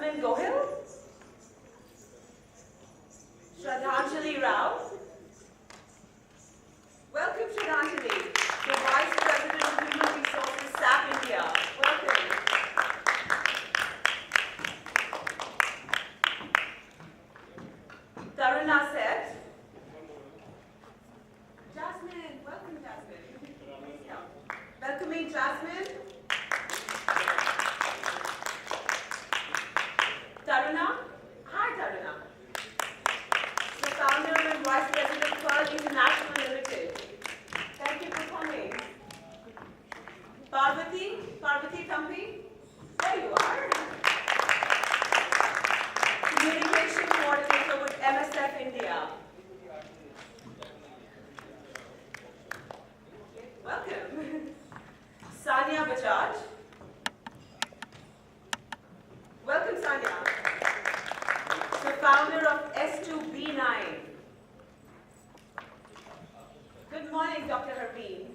Jasmine Gohil, Shraddhanjali Rao. Welcome, Shraddhanjali, the Vice President of Human Resources, SAP India. Welcome. Taruna Seth. Jasmine, welcome, Jasmine. Please come. Welcoming Jasmine. Taruna. Hi, Taruna. The founder and Vice President of Pearl International Limited. Thank you for coming. Parvati Thampi. There you are. Communication Coordinator with MSF India. Welcome. Sanya Bajaj. Welcome, Sanya. The founder of S2B9. Good morning, Dr. Harbeen.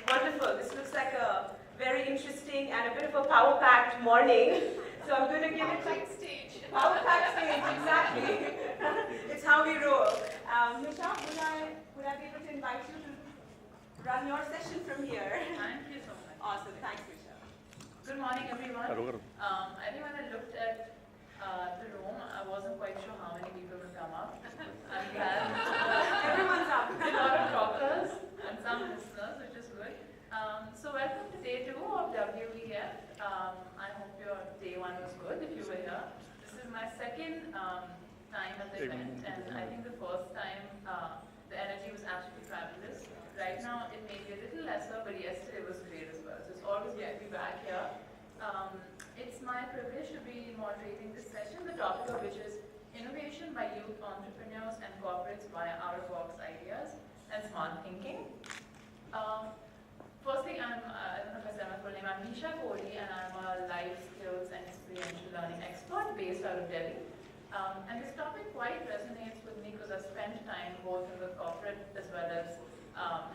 Wonderful. This looks like a very interesting and a bit of a power-packed morning. So I'm going to give it to stage. Power-packed stage, exactly. It's how we roll. Misha, would I be able to invite you to run your session from here? Thank you so much. Awesome. Thanks, Misha. Good morning, everyone. I think when I looked at the room, I wasn't quite sure how many people would come up. I'm glad. Everyone's up. A lot of talkers and some listeners, which is good. So welcome to day 2 of WEF. I hope your day 1 was good if you were here. This is my second time at the event, and I think the first time the energy was absolutely fabulous. Right now it may be a little lesser, but yesterday was great as well. So it's always good to be back here. It's my privilege to be moderating this session, the topic of which is innovation by youth entrepreneurs and corporates via out-of-box ideas and smart thinking. Firstly, I don't know if I said my full name, I'm Misha, Kohli, and I'm a life skills and experiential learning expert based out of Delhi. And this topic quite resonates with me because I've spent time both in the corporate as well as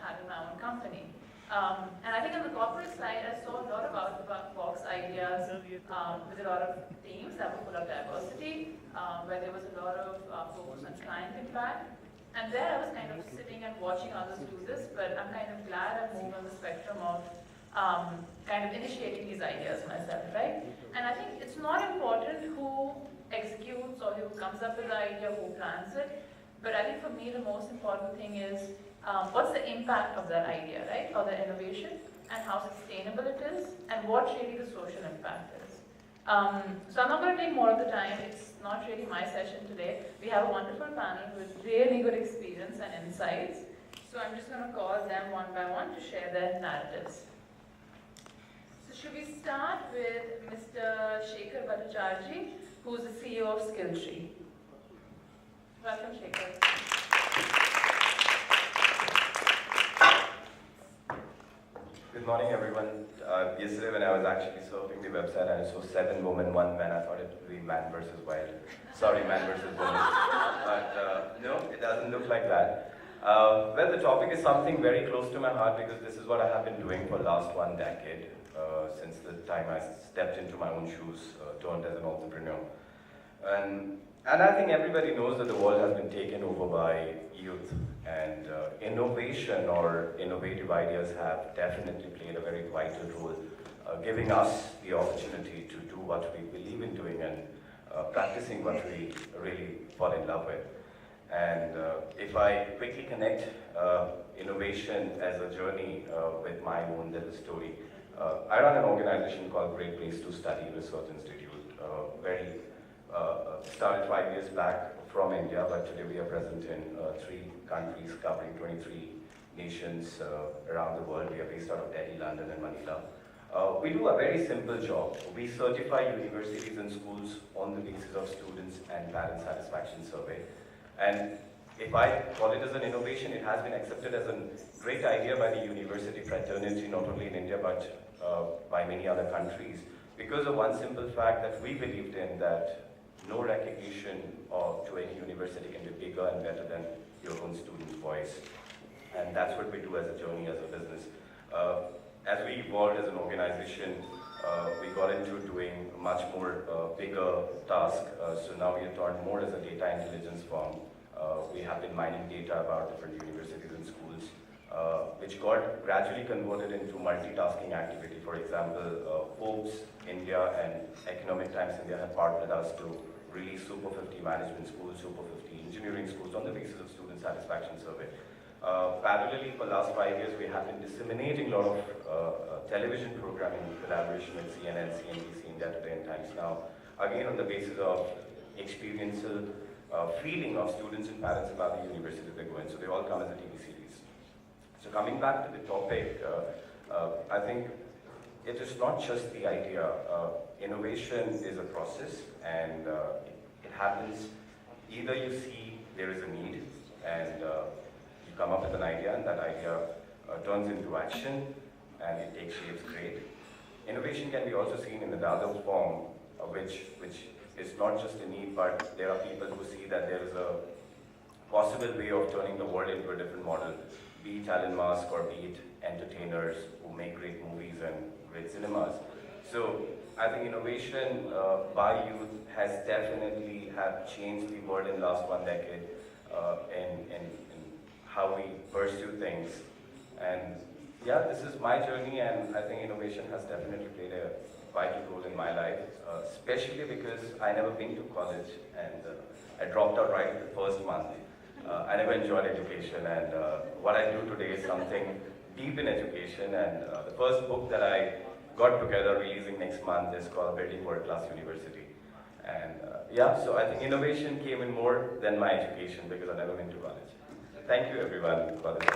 having my own company. And I think on the corporate side, I saw a lot of out-of-the-box ideas with a lot of teams that were full of diversity, where there was a lot of focus on client impact. And there I was kind of sitting and watching others do this, but I'm kind of glad I've moved on the spectrum of kind of initiating these ideas myself, right? And I think it's not important who executes or who comes up with the idea, who plans it, but I think for me the most important thing is what's the impact of that idea, right, or the innovation, and how sustainable it is, and what really the social impact is. So I'm not going to take more of the time. It's not really my session today. We have a wonderful panel with really good experience and insights. So I'm just going to call them one by one to share their narratives. So should we start with Mr. Shekhar Bhattacharjee, who's the CEO of Skilltree. Welcome, Shekhar. Good morning, everyone. Yesterday when I was actually surfing the website, I saw 7 women, 1 man. I thought it would be man versus wild. Sorry, man versus woman. But no, it doesn't look like that. Well, the topic is something very close to my heart because this is what I have been doing for the last 1 decade, since the time I stepped into my own shoes, turned as an entrepreneur. And I think everybody knows that the world has been taken over by youth, and innovation or innovative ideas have definitely played a very vital role, giving us the opportunity to do what we believe in doing and practicing what we really fall in love with. And if I quickly connect innovation as a journey with my own little story, I run an organization called Great Place to Study Research Institute, started 5 years back from India, but today we are present in 3 countries covering 23 nations around the world. We are based out of Delhi, London, and Manila. We do a very simple job. We certify universities and schools on the basis of students and parent satisfaction survey. And if I call it as an innovation, it has been accepted as a great idea by the university fraternity, not only in India, but by many other countries, because of one simple fact that we believed in, that no recognition to any university can be bigger and better than your own student's voice. And that's what we do as a journey, as a business. as we evolved as an organization, we got into doing much more bigger task. So now we are turned more as a data intelligence firm. We have been mining data about different universities and schools, which got gradually converted into multitasking activity. For example, Forbes India and Economic Times India have partnered us to release Super 50 management schools, Super 50 engineering schools on the basis of student satisfaction survey. Parallelly, for the last 5 years, we have been disseminating a lot of television programming in collaboration with CNN, CNBC, India Today, and Times Now, again on the basis of experiential feeling of students and parents about the university they go in. So they all come as a TV series. So coming back to the topic, I think it is not just the idea. Innovation is a process, and it happens either you see there is a need and you come up with an idea, and that idea turns into action and it takes shapes great. Innovation can be also seen in the other form, which is not just a need, but there are people who see that there is a possible way of turning the world into a different model, be it Elon Musk or be it entertainers who make great movies and great cinemas. So I think innovation by youth has definitely have changed the world in the last 1 decade in how we pursue things. And yeah, this is my journey, and I think innovation has definitely played a vital role in my life, especially because I never been to college, and I dropped out right the first month. I never enjoyed education, and what I do today is something deep in education, and the first book that I got together releasing next month is called Building World-Class University. And yeah, so I think innovation came in more than my education because I never went to college. Thank you everyone for this.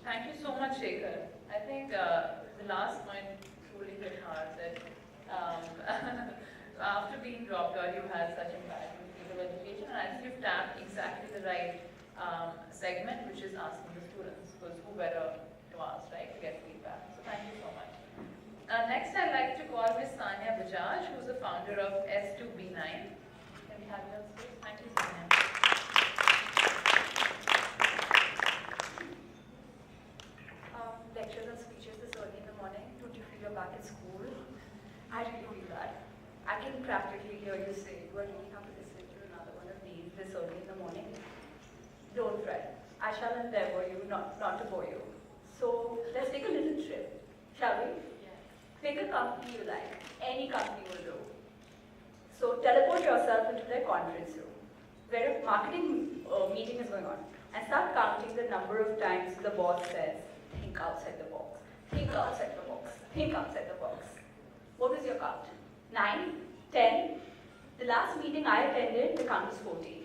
Thank you so much, Shekhar. I think the last point truly hit hard, that after being dropped out, you had such impact in the field of education, and I think you've tapped exactly the right segment, which is asking the students, because who better to ask, right, to get feedback. So thank you so much. Next, I'd like to call Miss Sanya Bajaj, who's the founder of S2B9. Can we have you on stage? Thank you, Sanya. Lectures and speeches this early in the morning. Don't you feel you're back at school? I really feel that. I can practically hear you say, do I really have to listen to another one of these this early in the morning? Don't fret. I shall endeavor you not to bore you. So let's take a little trip, shall we? Yeah. Pick a company you like. Any company will do. So teleport yourself into their conference room, where a marketing meeting is going on, and start counting the number of times the boss says, think outside the box, think outside the box, think outside the box. What was your count? 9? 10? The last meeting I attended, the count was 40.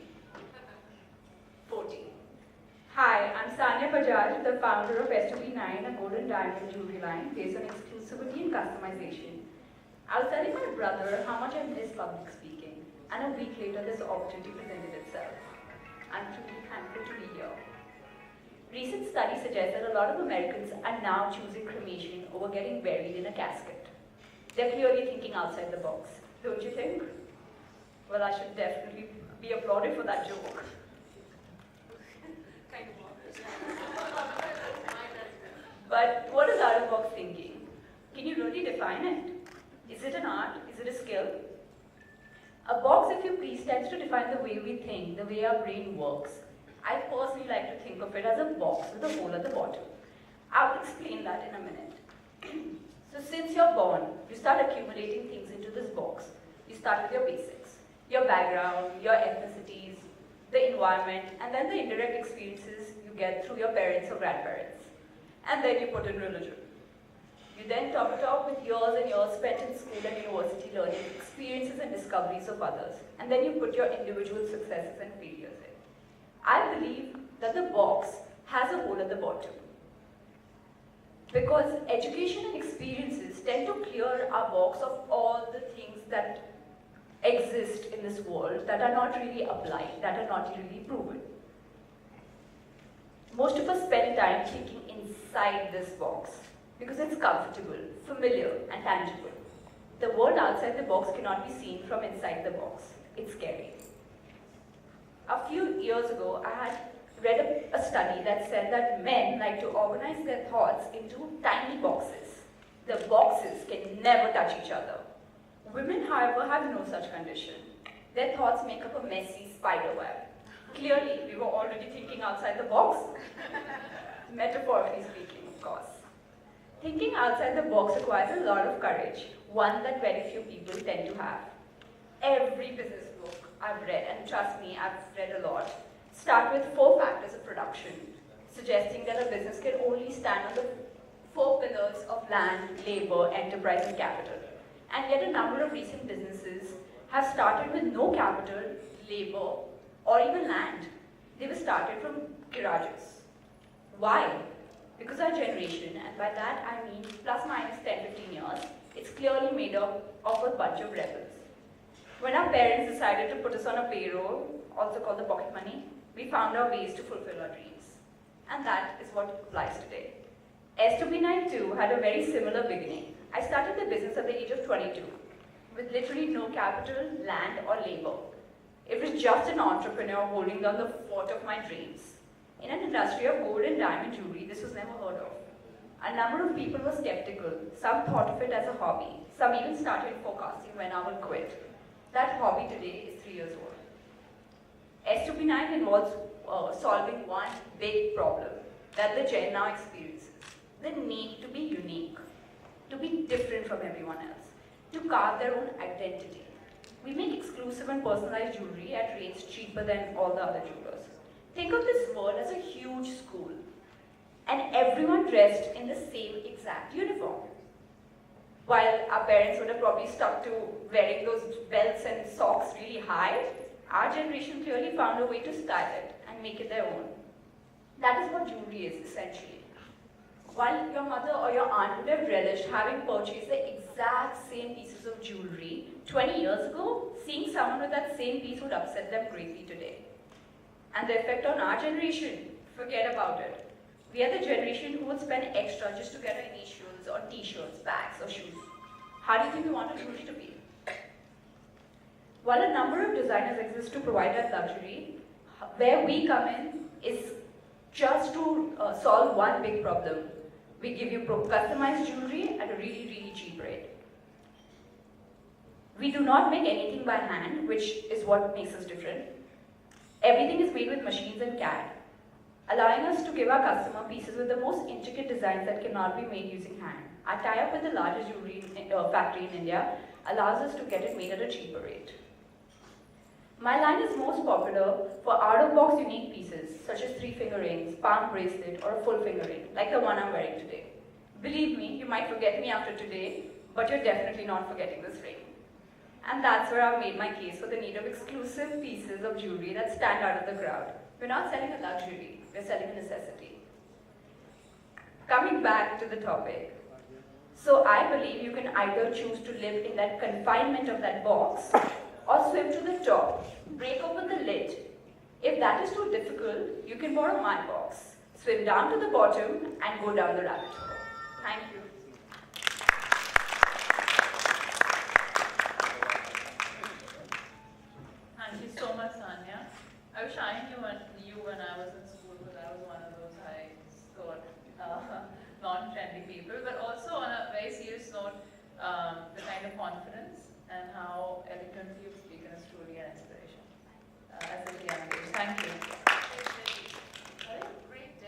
40. Hi, I'm Sanya Bajaj, the founder of S2B9, a golden diamond jewelry line based on exclusivity and customization. I was telling my brother how much I miss public speaking, and a week later this opportunity presented itself. I'm truly thankful to be here. Recent studies suggest that a lot of Americans are now choosing cremation over getting buried in a casket. They're clearly thinking outside the box, don't you think? Well, I should definitely be applauded for that joke. But what is out-of-box thinking? Can you really define it? Is it an art? Is it a skill? A box, if you please, tends to define the way we think, the way our brain works. I personally like to think of it as a box with a hole at the bottom. I'll explain that in a minute. So since you're born, you start accumulating things into this box. You start with your basics, your background, your ethnicities, the environment, and then the indirect experiences you get through your parents or grandparents. And then you put in religion. You then top it off with years and years spent in school and university learning experiences and discoveries of others. And then you put your individual successes and failures in. I believe that the box has a hole at the bottom. Because education and experiences tend to clear our box of all the things that exist in this world that are not really applied, that are not really proven. Most of us spend time thinking inside this box because it's comfortable, familiar, and tangible. The world outside the box cannot be seen from inside the box. It's scary. A few years ago, I had read a study that said that men like to organize their thoughts into tiny boxes. The boxes can never touch each other. Women, however, have no such condition. Their thoughts make up a messy spider web. Clearly, we were already thinking outside the box. Metaphorically speaking, of course. Thinking outside the box requires a lot of courage, one that very few people tend to have. Every business book I've read, and trust me, I've read a lot, start with 4 factors of production, suggesting that a business can only stand on the 4 pillars of land, labor, enterprise, and capital. And yet a number of recent businesses have started with no capital, labor, or even land. They were started from garages. Why? Because our generation, and by that I mean plus minus 10-15 years, it's clearly made up of a bunch of rebels. When our parents decided to put us on a payroll, also called the pocket money, we found our ways to fulfill our dreams. And that is what applies today. S2B9 too had a very similar beginning. I started the business at the age of 22, with literally no capital, land, or labor. It was just an entrepreneur holding down the fort of my dreams. In an industry of gold and diamond jewelry, this was never heard of. A number of people were skeptical. Some thought of it as a hobby. Some even started forecasting when I would quit. That hobby today is 3 years old. S2B9 involves solving one big problem that the Gen now experiences. The need to be unique, to be different from everyone else, to carve their own identity. We make exclusive and personalized jewelry at rates cheaper than all the other jewelers. Think of this world as a huge school, and everyone dressed in the same exact uniform. While our parents would have probably stuck to wearing those belts and socks really high, our generation clearly found a way to style it and make it their own. That is what jewelry is, essentially. While your mother or your aunt would have relished having purchased the exact same pieces of jewelry 20 years ago, seeing someone with that same piece would upset them greatly today. And the effect on our generation, forget about it. We are the generation who would spend extra just to get our initials on t-shirts, bags, or shoes. How do you think we want our jewelry to be? While a number of designers exist to provide that luxury, where we come in is just to solve one big problem. We give you customized jewelry at a really, really cheap rate. We do not make anything by hand, which is what makes us different. Everything is made with machines and CAD, allowing us to give our customer pieces with the most intricate designs that cannot be made using hand. Our tie-up with the largest jewelry factory in India allows us to get it made at a cheaper rate. My line is most popular for out-of-box unique pieces, such as 3-finger rings, palm bracelet, or a full-finger ring, like the one I'm wearing today. Believe me, you might forget me after today, but you're definitely not forgetting this ring. And that's where I've made my case for the need of exclusive pieces of jewelry that stand out of the crowd. We're not selling a luxury, we're selling a necessity. Coming back to the topic. So I believe you can either choose to live in that confinement of that box, or swim to the top, break open the lid. If that is too difficult, you can borrow my box, swim down to the bottom, and go down the rabbit hole. Thank you. Thank you so much, Sanya. I was shying you when I was in school because I was one of those high-scored, non-trendy people. But also, on a very serious note, the kind of confidence and how eloquently you speak is truly an inspiration. As a young age. Thank you. Sorry? Great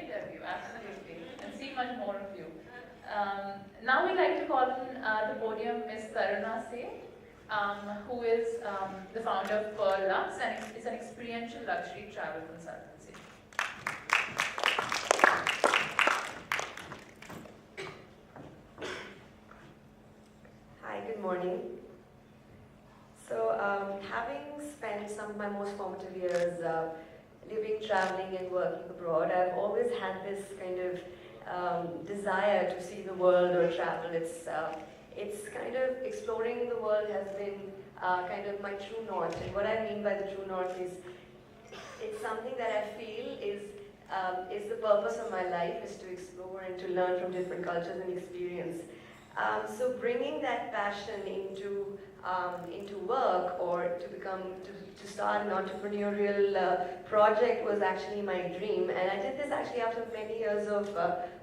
debut, absolutely. And see much more of you. Now we'd like to call on the podium Ms. Taruna, who is the founder of Pearl Lux, and is an experiential luxury travel consultancy. Hi, good morning. So, having spent some of my most formative years living, traveling, and working abroad, I've always had this kind of desire to see the world or travel. It's kind of exploring the world has been kind of my true north. And what I mean by the true north is it's something that I feel is the purpose of my life, is to explore and to learn from different cultures and experience. So bringing that passion into work or to start an entrepreneurial project was actually my dream. And I did this actually after many years of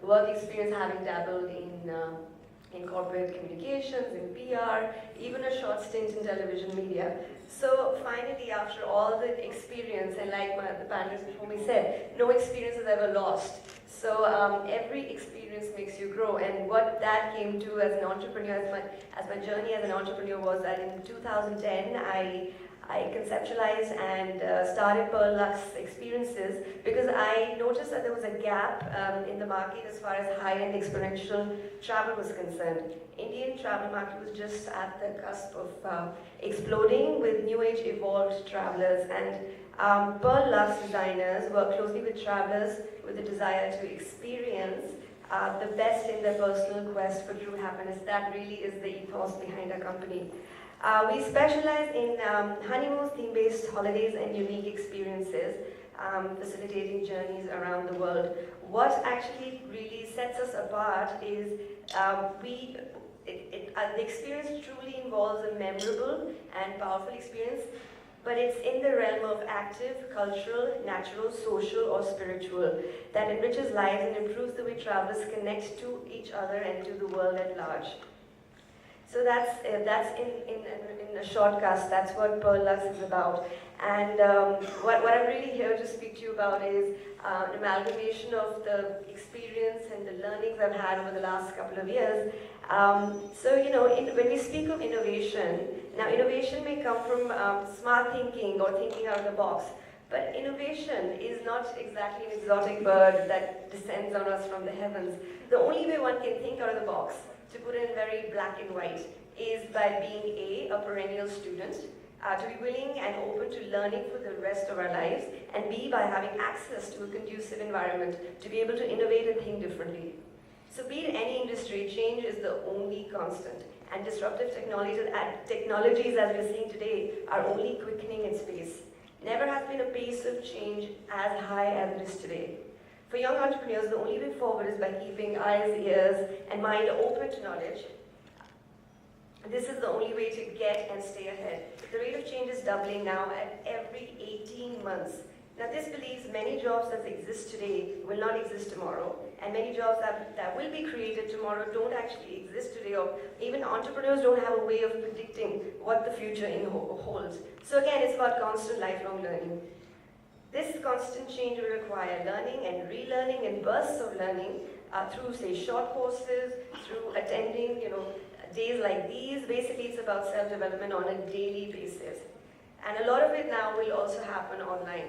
work experience, having dabbled in corporate communications, in PR, even a short stint in television media. So finally, after all the experience, and like the panelists before me said, no experience is ever lost. So every experience makes you grow, and what that came to as an entrepreneur, as my journey as an entrepreneur was that in 2010, I conceptualized and started Pearl Lux Experiences because I noticed that there was a gap in the market as far as high-end experiential travel was concerned. Indian travel market was just at the cusp of exploding with new age evolved travelers, and Pearl Lux designers work closely with travelers with the desire to experience the best in their personal quest for true happiness. That really is the ethos behind our company. We specialize in honeymoons, theme-based holidays, and unique experiences, facilitating journeys around the world. What actually really sets us apart is the experience truly involves a memorable and powerful experience, but it's in the realm of active, cultural, natural, social, or spiritual that enriches lives and improves the way travelers connect to each other and to the world at large. So that's in a shortcast, that's what Pearl Lux is about. And what I'm really here to speak to you about is an amalgamation of the experience and the learnings I've had over the last couple of years. So, you know, when we speak of innovation, now innovation may come from smart thinking or thinking out of the box, but innovation is not exactly an exotic bird that descends on us from the heavens. The only way one can think out of the box, to put it in very black and white, is by being a perennial student, to be willing and open to learning for the rest of our lives, and B, by having access to a conducive environment to be able to innovate and think differently. So be it any industry, change is the only constant, and disruptive technologies as we're seeing today are only quickening its pace. Never has been a pace of change as high as it is today. For young entrepreneurs, the only way forward is by keeping eyes, ears, and mind open to knowledge. This is the only way to get and stay ahead. The rate of change is doubling now at every 18 months. Now this believes many jobs that exist today will not exist tomorrow, and many jobs that will be created tomorrow don't actually exist today, or even entrepreneurs don't have a way of predicting what the future holds. So again, it's about constant lifelong learning. This constant change will require learning and relearning and bursts of learning through, say, short courses, through attending, days like these. Basically, it's about self-development on a daily basis. And a lot of it now will also happen online.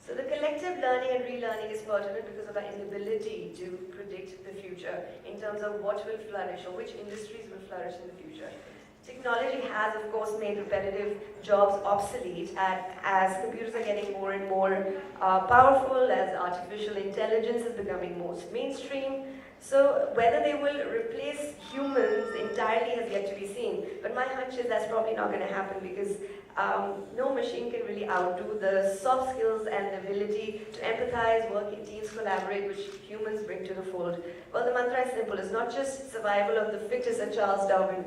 So the collective learning and relearning is pertinent because of our inability to predict the future in terms of what will flourish or which industries will flourish in the future. Technology has, of course, made repetitive jobs obsolete as computers are getting more and more powerful, as artificial intelligence is becoming most mainstream. So whether they will replace humans entirely has yet to be seen. But my hunch is that's probably not going to happen because no machine can really outdo the soft skills and the ability to empathize, work in teams, collaborate, which humans bring to the fold. Well, the mantra is simple. It's not just survival of the fittest, as Charles Darwin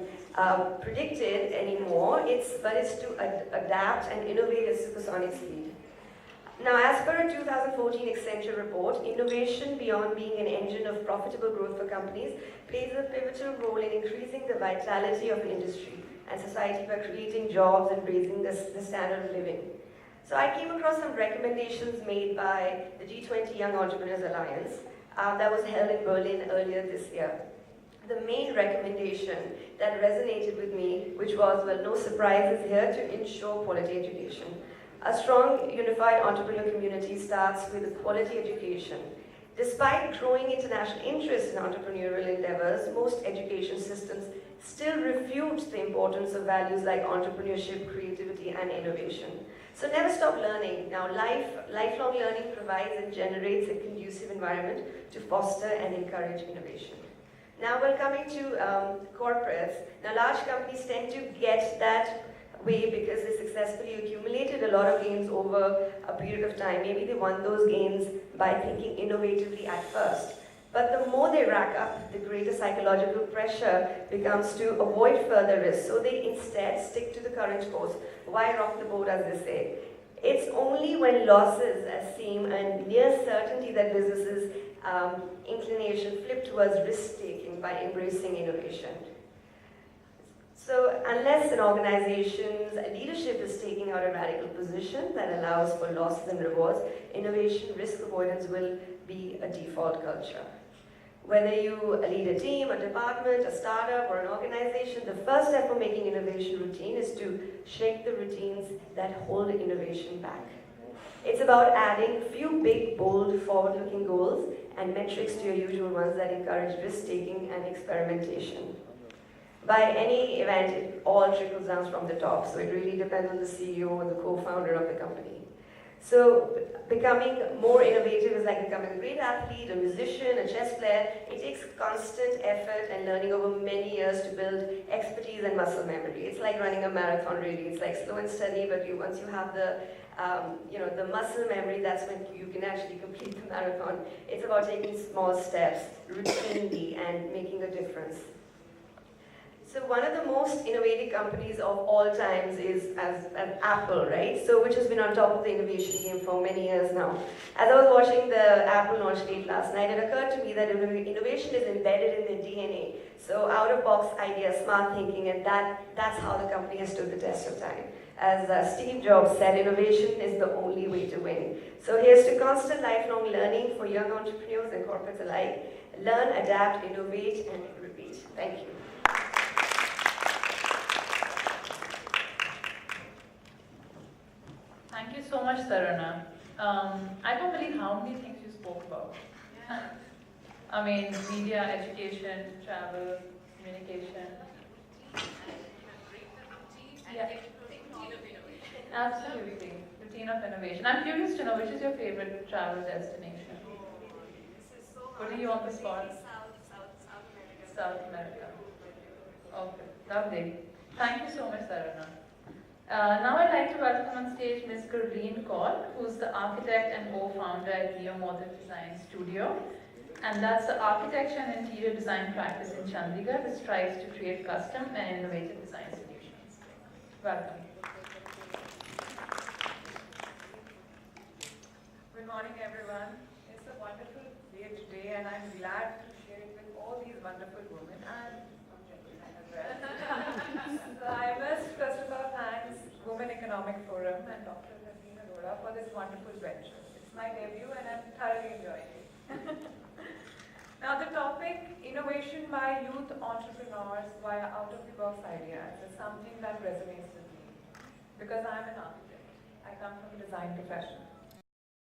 predicted anymore, but it's to adapt and innovate at supersonic speed. Now, as per a 2014 Accenture report, innovation beyond being an engine of profitable growth for companies plays a pivotal role in increasing the vitality of the industry and society by creating jobs and raising the standard of living. So I came across some recommendations made by the G20 Young Entrepreneurs Alliance that was held in Berlin earlier this year. The main recommendation that resonated with me, which was, well, no surprises here, to ensure quality education. A strong, unified entrepreneurial community starts with quality education. Despite growing international interest in entrepreneurial endeavors, most education systems still refute the importance of values like entrepreneurship, creativity, and innovation. So never stop learning. Now, lifelong learning provides and generates a conducive environment to foster and encourage innovation. Now, we're coming to corporates. Now, large companies tend to get that way because they successfully accumulated a lot of gains over a period of time. Maybe they won those gains by thinking innovatively at first. But the more they rack up, the greater psychological pressure becomes to avoid further risks. So they instead stick to the current course. Why rock the boat, as they say? It's only when losses seem a near certainty that businesses' inclination flip towards risk-taking by embracing innovation. So unless an organization's leadership is taking out a radical position that allows for losses and rewards, innovation risk avoidance will be a default culture. Whether you lead a team, a department, a startup, or an organization, the first step for making innovation routine is to shake the routines that hold innovation back. It's about adding a few big, bold, forward-looking goals and metrics to your usual ones that encourage risk-taking and experimentation. By any event, it all trickles down from the top, so it really depends on the CEO or the co-founder of the company. So becoming more innovative is like becoming a great athlete, a musician, a chess player. It takes constant effort and learning over many years to build expertise and muscle memory. It's like running a marathon, really. It's like slow and steady, but once you have the the muscle memory, that's when you can actually complete the marathon. It's about taking small steps routinely and making a difference. So one of the most innovative companies of all times is as Apple, right? So which has been on top of the innovation game for many years now. As I was watching the Apple launch late last night, it occurred to me that innovation is embedded in their DNA. So out-of-box ideas, smart thinking, and that's how the company has stood the test of time. As Steve Jobs said, innovation is the only way to win. So here's to constant lifelong learning for young entrepreneurs and corporates alike. Learn, adapt, innovate, and repeat. Thank you. Thank you so much, Taruna. I can't believe how many things you spoke about. I mean, media, education, travel, communication. Yeah. Absolutely. Routine of innovation. I'm curious to know, which is your favorite travel destination? Putting you on the spot. South America. Okay, lovely. Thank you so much, Taruna. Now I'd like to welcome on stage Ms. Gurleen Kaur, who's the architect and co-founder at Neomotive Design Studio. And that's the architecture and interior design practice in Chandigarh that strives to create custom and innovative design solutions. Welcome. Good morning, everyone. It's a wonderful day today, and I'm glad to share it with all these wonderful women and gentlemen as well. So I must first of all thank Women Economic Forum and Dr. Arora for this wonderful venture. It's my debut, and I'm thoroughly enjoying it. Now, the topic, innovation by youth entrepreneurs via out-of-the-box ideas, is something that resonates with me because I'm an architect. I come from a design profession.